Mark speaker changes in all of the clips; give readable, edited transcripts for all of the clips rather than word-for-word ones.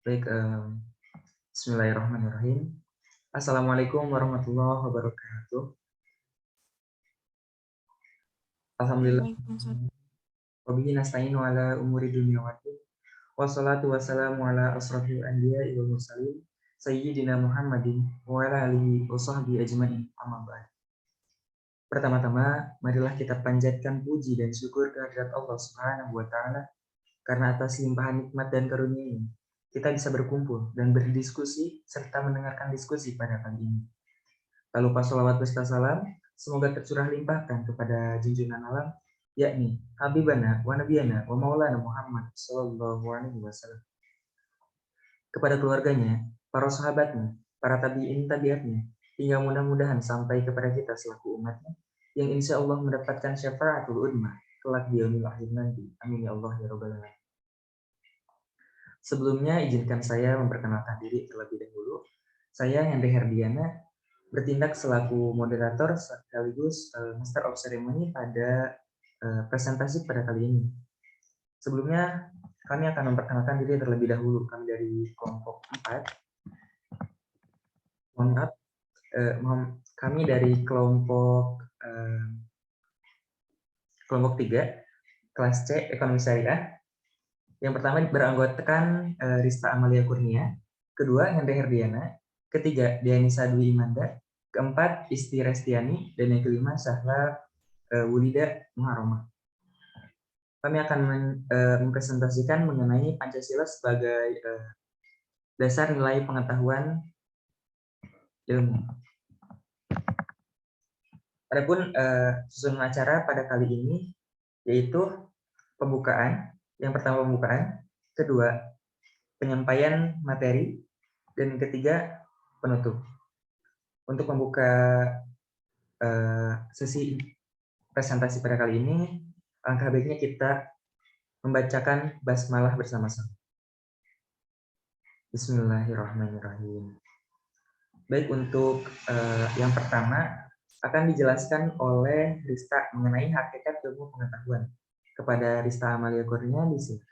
Speaker 1: Baik, bismillahirrahmanirrahim. Assalamualaikum warahmatullahi wabarakatuh. Alhamdulillah.
Speaker 2: Waalaikumsalam.
Speaker 1: Wabihi nasta'inu ala umuri dunya waddin. Wassalatu wassalamu ala asrafil anbiya'i wal mursalin sayyidina Muhammadin wa ala alihi wa sahbihi ajmain. Amma ba'd. Pertama-tama, marilah kita panjatkan puji dan syukur kehadirat Allah Subhanahu wa taala karena atas limpahan nikmat dan karunia ini kita bisa berkumpul dan berdiskusi serta mendengarkan diskusi pada kali ini. Tak lupa sholawat beserta salam, semoga tercurah limpahkan kepada junjungan alam, yakni Habibana wa Nabiyana wa Maulana Muhammad Sallallahu Alaihi Wasallam. Kepada keluarganya, para sahabatnya, para tabi'in tabiatnya, hingga mudah-mudahan sampai kepada kita selaku umatnya, yang insya Allah mendapatkan syafaatul udmah kelak di yaumil akhir nanti. Amin ya Allah ya Rabbal alamin. Sebelumnya izinkan saya memperkenalkan diri terlebih dahulu. Saya Henry Herdiana, bertindak selaku moderator sekaligus Master of Ceremony pada presentasi pada kali ini. Sebelumnya kami akan memperkenalkan diri terlebih dahulu. Kami dari kelompok 4. Mohon maaf, kami dari kelompok 3, kelas C, Ekonomi Syariah. Yang pertama beranggotakan Rista Amalia Kurnia, kedua Henry Herdiana, ketiga Dianisa Dwi Imanda, keempat Isti Restiani, dan yang kelima Sahla Wulida Muharramah. Kami akan mempresentasikan mengenai Pancasila sebagai dasar nilai pengetahuan ilmu. Adapun susunan acara pada kali ini yaitu pembukaan. Yang pertama pembukaan, kedua penyampaian materi, dan ketiga penutup. Untuk membuka sesi presentasi pada kali ini, alangkah baiknya kita membacakan basmalah bersama-sama. Bismillahirrahmanirrahim. Baik, untuk yang pertama akan dijelaskan oleh Rista mengenai hakikat ilmu pengetahuan. Kepada Rista Amalia Kurnia di sini.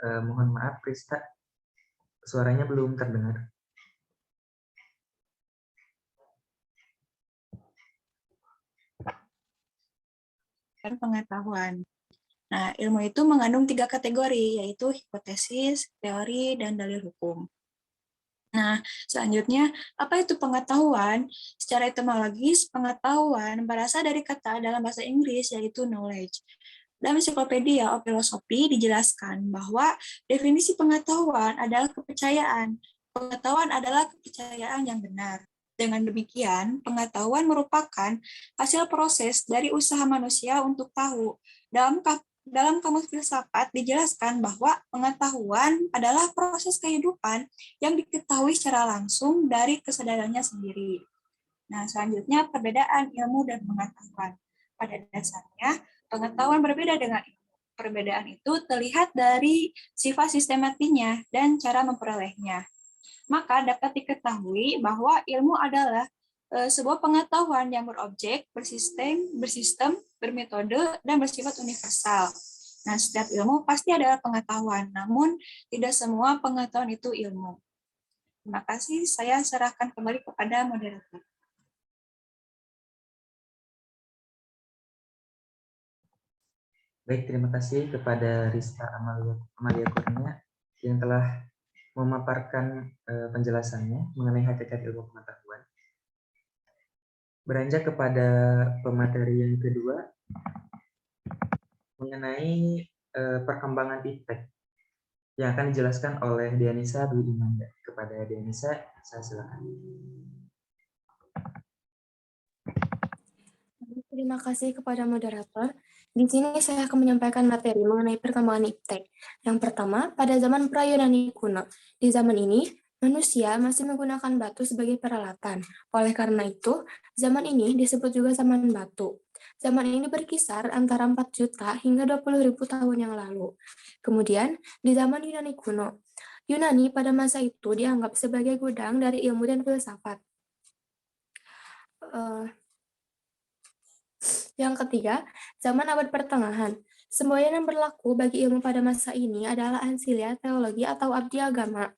Speaker 1: Mohon maaf, Rista, suaranya belum terdengar.
Speaker 2: Pengetahuan. Nah, ilmu itu mengandung 3 kategori, yaitu hipotesis, teori, dan dalil hukum. Nah, selanjutnya, apa itu pengetahuan? Secara etimologis, pengetahuan berasal dari kata dalam bahasa Inggris, yaitu knowledge. Dalam Encyclopedia of Philosophy dijelaskan bahwa definisi pengetahuan adalah kepercayaan. Pengetahuan adalah kepercayaan yang benar. Dengan demikian, pengetahuan merupakan hasil proses dari usaha manusia untuk tahu. Dalam kamus filsafat dijelaskan bahwa pengetahuan adalah proses kehidupan yang diketahui secara langsung dari kesadarannya sendiri. Nah, selanjutnya perbedaan ilmu dan pengetahuan. Pada dasarnya, pengetahuan berbeda dengan ilmu. Perbedaan itu terlihat dari sifat sistematiknya dan cara memperolehnya. Maka dapat diketahui bahwa ilmu adalah sebuah pengetahuan yang berobjek, bersistem, bermetode, dan bersifat universal. Nah, setiap ilmu pasti adalah pengetahuan, namun tidak semua pengetahuan itu ilmu. Terima kasih, saya serahkan kembali kepada moderator.
Speaker 1: Baik, terima kasih kepada Rista Amalia Kurnia yang telah memaparkan penjelasannya mengenai hakikat ilmu pengetahuan. Beranjak kepada pemateri yang kedua mengenai perkembangan iptek yang akan dijelaskan oleh Dianisa Dwi Imanda. Kepada Dianisa, saya silakan.
Speaker 3: Terima kasih kepada moderator. Di sini saya akan menyampaikan materi mengenai perkembangan iptek. Yang pertama, pada zaman pra-Yunani kuno. Di zaman ini, manusia masih menggunakan batu sebagai peralatan. Oleh karena itu, zaman ini disebut juga zaman batu. Zaman ini berkisar antara 4 juta hingga 20.000 tahun yang lalu. Kemudian, di zaman Yunani kuno, Yunani pada masa itu dianggap sebagai gudang dari ilmu dan filsafat. Yang ketiga, zaman abad pertengahan. Semboyan yang berlaku bagi ilmu pada masa ini adalah ansilia, teologi, atau abdi agama.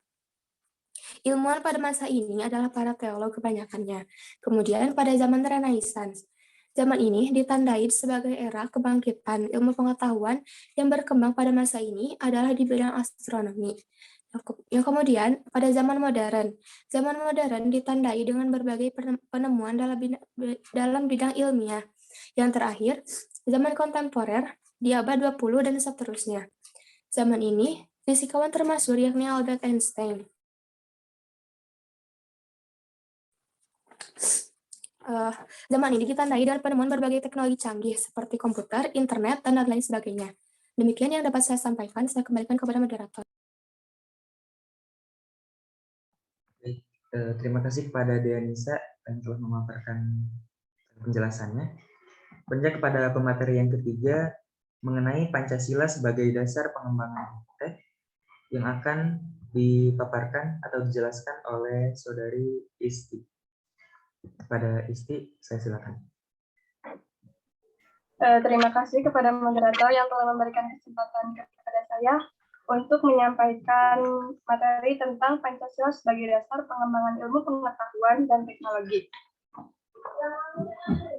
Speaker 3: Ilmuwan pada masa ini adalah para teolog kebanyakannya. Kemudian pada zaman Renaissance. Zaman ini ditandai sebagai era kebangkitan ilmu pengetahuan yang berkembang pada masa ini adalah di bidang astronomi. Yang kemudian pada zaman modern. Zaman modern ditandai dengan berbagai penemuan dalam bidang ilmiah. Yang terakhir, zaman kontemporer di abad 20 dan seterusnya. Zaman ini, fisikawan termasyhur yakni Albert Einstein. Zaman ini ditandai dengan penemuan berbagai teknologi canggih seperti komputer, internet, dan lain sebagainya. Demikian yang dapat saya sampaikan, saya kembalikan kepada moderator.
Speaker 1: Baik, terima kasih kepada Deanisa yang telah memaparkan penjelasannya. Kemudian kepada pemateri yang ketiga mengenai Pancasila sebagai dasar pengembangan iptek yang akan dipaparkan atau dijelaskan oleh Saudari Isti. Kepada Isti, saya silakan.
Speaker 4: Terima kasih kepada moderator yang telah memberikan kesempatan kepada saya untuk menyampaikan materi tentang Pancasila sebagai dasar pengembangan ilmu pengetahuan dan teknologi.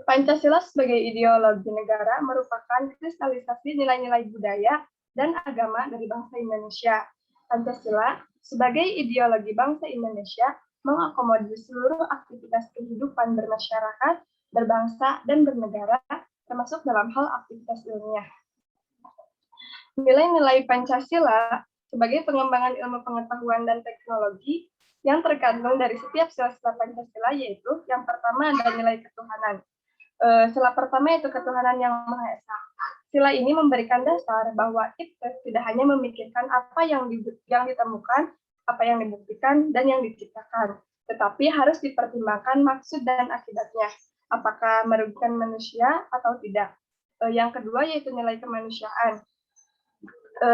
Speaker 4: Pancasila sebagai ideologi negara merupakan kristalisasi nilai-nilai budaya dan agama dari bangsa Indonesia. Pancasila sebagai ideologi bangsa Indonesia mengakomodir seluruh aktivitas kehidupan bermasyarakat, berbangsa, dan bernegara, termasuk dalam hal aktivitas ilmiah. Nilai-nilai Pancasila sebagai pengembangan ilmu pengetahuan dan teknologi yang terkandung dari setiap sila-sila Pancasila, yaitu yang pertama ada nilai ketuhanan. Sila pertama yaitu ketuhanan yang Maha Esa. Sila ini memberikan dasar bahwa iptek tidak hanya memikirkan apa yang ditemukan, apa yang dibuktikan, dan yang diciptakan, tetapi harus dipertimbangkan maksud dan akibatnya, apakah merugikan manusia atau tidak. Yang kedua yaitu nilai kemanusiaan.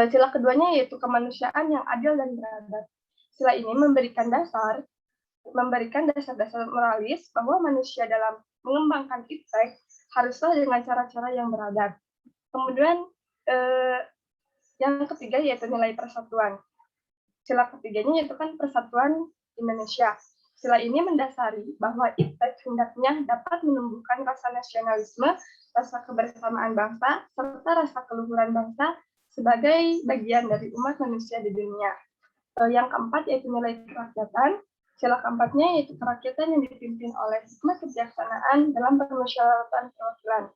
Speaker 4: Sila keduanya yaitu kemanusiaan yang adil dan beradab. Sila ini memberikan dasar-dasar moralis bahwa manusia dalam mengembangkan iptek haruslah dengan cara-cara yang beradab. Kemudian yang ketiga yaitu nilai persatuan. Sila ketiganya yaitu kan persatuan Indonesia. Sila ini mendasari bahwa iptek hendaknya dapat menumbuhkan rasa nasionalisme, rasa kebersamaan bangsa, serta rasa keluhuran bangsa sebagai bagian dari umat manusia di dunia. Yang keempat yaitu nilai kerakyatan. Sila keempatnya yaitu kerakyatan yang dipimpin oleh hikmat kebijaksanaan dalam permusyawaratan perwakilan.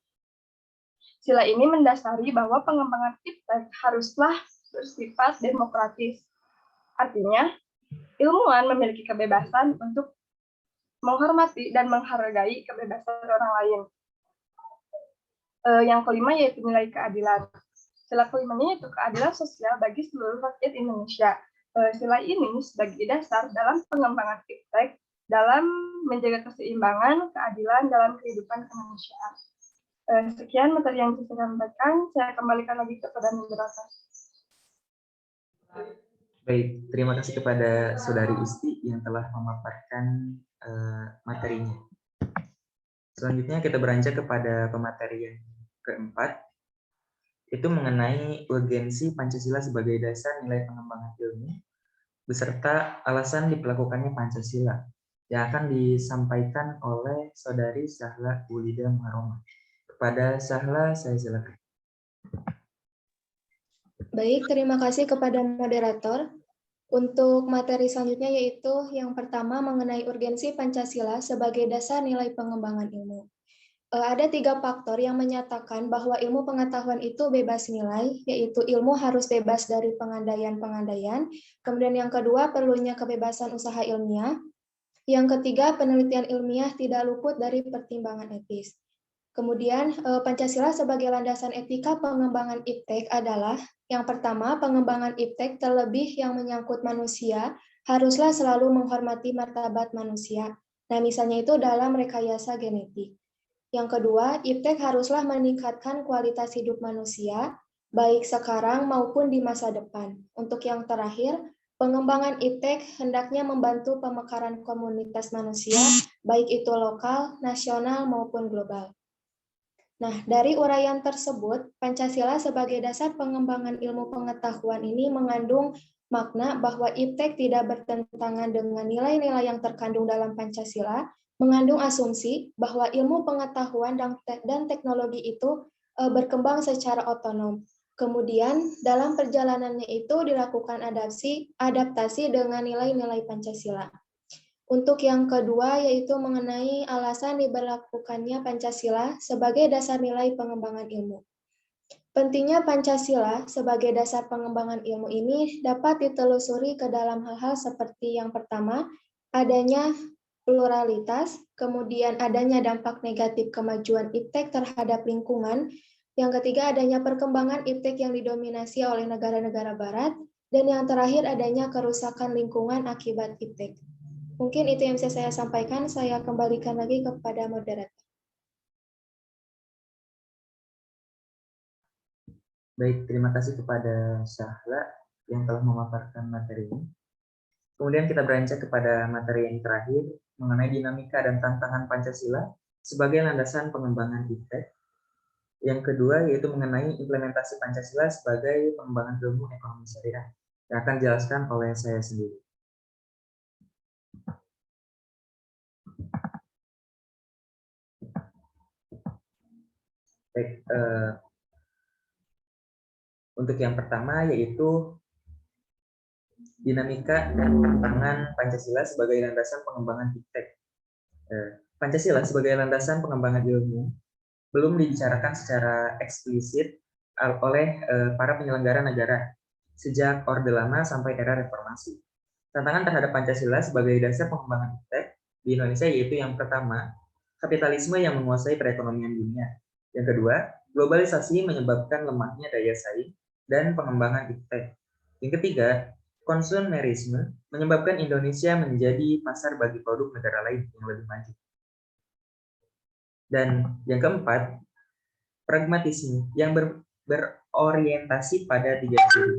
Speaker 4: Sila ini mendasari bahwa pengembangan iptek haruslah bersifat demokratis. Artinya, ilmuwan memiliki kebebasan untuk menghormati dan menghargai kebebasan orang lain. Yang kelima yaitu nilai keadilan. Sila kelimanya yaitu keadilan sosial bagi seluruh rakyat Indonesia. Sila ini sebagai dasar dalam pengembangan iptek dalam menjaga keseimbangan, keadilan dalam kehidupan kemanusiaan. Sekian materi yang bisa saya sampaikan. Saya kembalikan lagi kepada moderator.
Speaker 1: Baik, terima kasih kepada Saudari Isti yang telah memaparkan materinya. Selanjutnya kita beranjak kepada pemateri yang keempat, itu mengenai urgensi Pancasila sebagai dasar nilai pengembangan ilmu, beserta alasan diberlakukannya Pancasila, yang akan disampaikan oleh Saudari Sahla Wulida Muharromah. Kepada Sahla, saya silakan.
Speaker 5: Baik, terima kasih kepada moderator. Untuk materi selanjutnya yaitu yang pertama mengenai urgensi Pancasila sebagai dasar nilai pengembangan ilmu. Ada 3 faktor yang menyatakan bahwa ilmu pengetahuan itu bebas nilai, yaitu ilmu harus bebas dari pengandaian-pengandaian, kemudian yang kedua perlunya kebebasan usaha ilmiah, yang ketiga penelitian ilmiah tidak luput dari pertimbangan etis. Kemudian Pancasila sebagai landasan etika pengembangan iptek adalah yang pertama, pengembangan iptek terlebih yang menyangkut manusia haruslah selalu menghormati martabat manusia. Nah, misalnya itu dalam rekayasa genetik. Yang kedua, iptek haruslah meningkatkan kualitas hidup manusia, baik sekarang maupun di masa depan. Untuk yang terakhir, Pengembangan iptek hendaknya membantu pemekaran komunitas manusia, baik itu lokal, nasional, maupun global. Nah, dari uraian tersebut, Pancasila sebagai dasar pengembangan ilmu pengetahuan ini mengandung makna bahwa iptek tidak bertentangan dengan nilai-nilai yang terkandung dalam Pancasila, mengandung asumsi bahwa ilmu pengetahuan dan teknologi itu berkembang secara otonom. Kemudian, dalam perjalanannya itu dilakukan adaptasi dengan nilai-nilai Pancasila. Untuk yang kedua, yaitu mengenai alasan diberlakukannya Pancasila sebagai dasar nilai pengembangan ilmu. Pentingnya Pancasila sebagai dasar pengembangan ilmu ini dapat ditelusuri ke dalam hal-hal seperti yang pertama, adanya pluralitas, kemudian adanya dampak negatif kemajuan iptek terhadap lingkungan, yang ketiga adanya perkembangan iptek yang didominasi oleh negara-negara barat, dan yang terakhir adanya kerusakan lingkungan akibat iptek. Mungkin itu yang bisa saya sampaikan, saya kembalikan lagi kepada moderator.
Speaker 1: Baik, terima kasih kepada Syahla yang telah memaparkan materi ini. Kemudian kita beranjak kepada materi yang terakhir mengenai dinamika dan tantangan Pancasila sebagai landasan pengembangan iptek. Yang kedua yaitu mengenai implementasi Pancasila sebagai pengembangan ilmu ekonomi syariah yang akan dijelaskan oleh saya sendiri. Baik, untuk yang pertama yaitu dinamika dan tantangan Pancasila sebagai landasan pengembangan iptek. Pancasila sebagai landasan pengembangan ilmu belum dibicarakan secara eksplisit oleh para penyelenggara negara sejak Orde Lama sampai era Reformasi. Tantangan terhadap Pancasila sebagai dasar pengembangan iptek di Indonesia yaitu yang pertama, kapitalisme yang menguasai perekonomian dunia. Yang kedua, globalisasi menyebabkan lemahnya daya saing dan pengembangan iptek. Yang ketiga, konsumerisme menyebabkan Indonesia menjadi pasar bagi produk negara lain yang lebih maju. Dan yang keempat, pragmatisme yang berorientasi pada tiga ciri.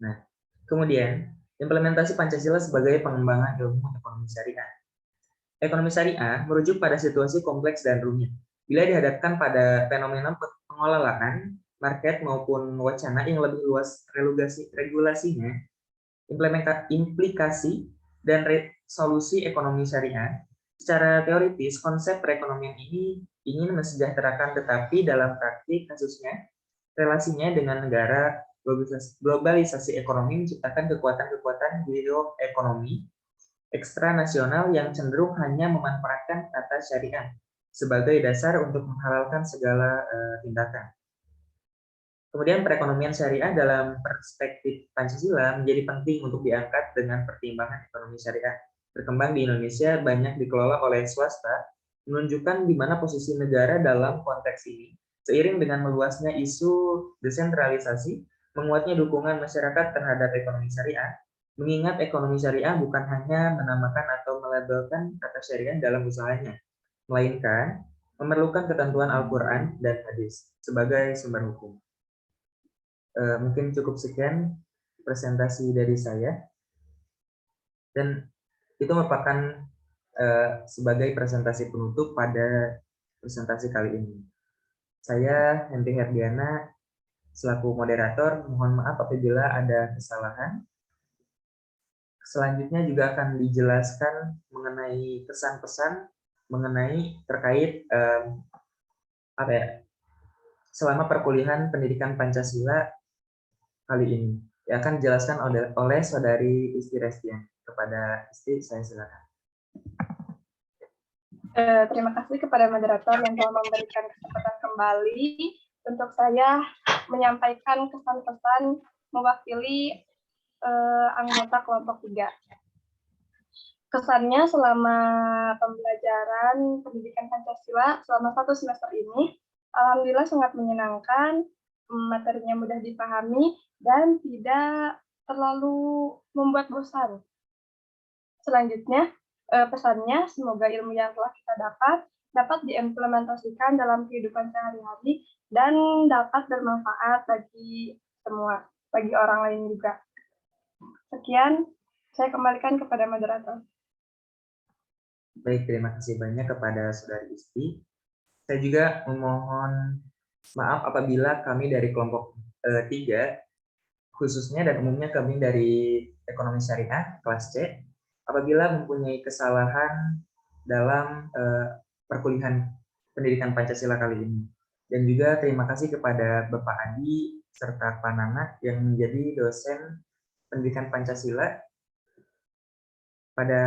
Speaker 1: Nah, kemudian implementasi Pancasila sebagai pengembangan ilmu ekonomi syariah. Ekonomi syariah merujuk pada situasi kompleks dan rumit. Bila dihadapkan pada fenomena pengelolaan market maupun wacana yang lebih luas regulasinya, implikasi dan solusi ekonomi syariah. Secara teoritis, konsep perekonomian ini ingin mensejahterakan, tetapi dalam praktik kasusnya, relasinya dengan negara, globalisasi ekonomi menciptakan kekuatan-kekuatan bioekonomi ekstranasional yang cenderung hanya memanfaatkan kata syariah sebagai dasar untuk menghalalkan segala tindakan. Kemudian perekonomian syariah dalam perspektif Pancasila menjadi penting untuk diangkat dengan pertimbangan ekonomi syariah. Berkembang di Indonesia banyak dikelola oleh swasta, menunjukkan di mana posisi negara dalam konteks ini. Seiring dengan meluasnya isu desentralisasi, menguatnya dukungan masyarakat terhadap ekonomi syariah, mengingat ekonomi syariah bukan hanya menamakan atau melabelkan kata syariah dalam usahanya, melainkan memerlukan ketentuan Al-Quran dan hadis sebagai sumber hukum. Mungkin cukup sekian presentasi dari saya, dan itu merupakan sebagai presentasi penutup pada presentasi kali ini. Saya Henry Herdiana selaku moderator, mohon maaf apabila ada kesalahan. Selanjutnya juga akan dijelaskan mengenai pesan-pesan mengenai terkait selama perkuliahan pendidikan Pancasila kali ini. Yang akan dijelaskan oleh Saudari Isti Restian. Kepada Isti, saya silakan.
Speaker 4: Terima kasih kepada moderator yang telah memberikan kesempatan kembali untuk saya menyampaikan kesan-pesan mewakili anggota kelompok 3. Kesannya selama pembelajaran pendidikan Pancasila selama 1 semester ini, alhamdulillah sangat menyenangkan, materinya mudah dipahami, dan tidak terlalu membuat bosan. Selanjutnya, pesannya semoga ilmu yang telah kita dapat diimplementasikan dalam kehidupan sehari-hari dan dapat bermanfaat bagi semua. bagi orang lain juga. Sekian, saya kembalikan kepada moderator.
Speaker 1: Baik, terima kasih banyak kepada Saudari Isti. Saya juga memohon maaf apabila kami dari kelompok 3, khususnya dan umumnya kami dari Ekonomi Syariah, kelas C, apabila mempunyai kesalahan dalam perkuliahan pendidikan Pancasila kali ini. Dan juga terima kasih kepada Bapak Adi serta Pak Nana yang menjadi dosen pendidikan Pancasila pada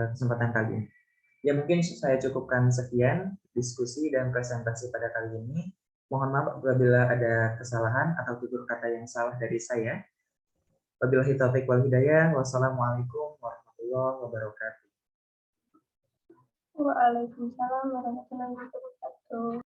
Speaker 1: kesempatan kali ini. Ya mungkin saya cukupkan sekian diskusi dan presentasi pada kali ini. Mohon maaf apabila ada kesalahan atau tutur kata yang salah dari saya. Wabillahi taufiq wal hidayah. Wassalamualaikum warahmatullahi wabarakatuh.
Speaker 4: Waalaikumsalam warahmatullahi wabarakatuh.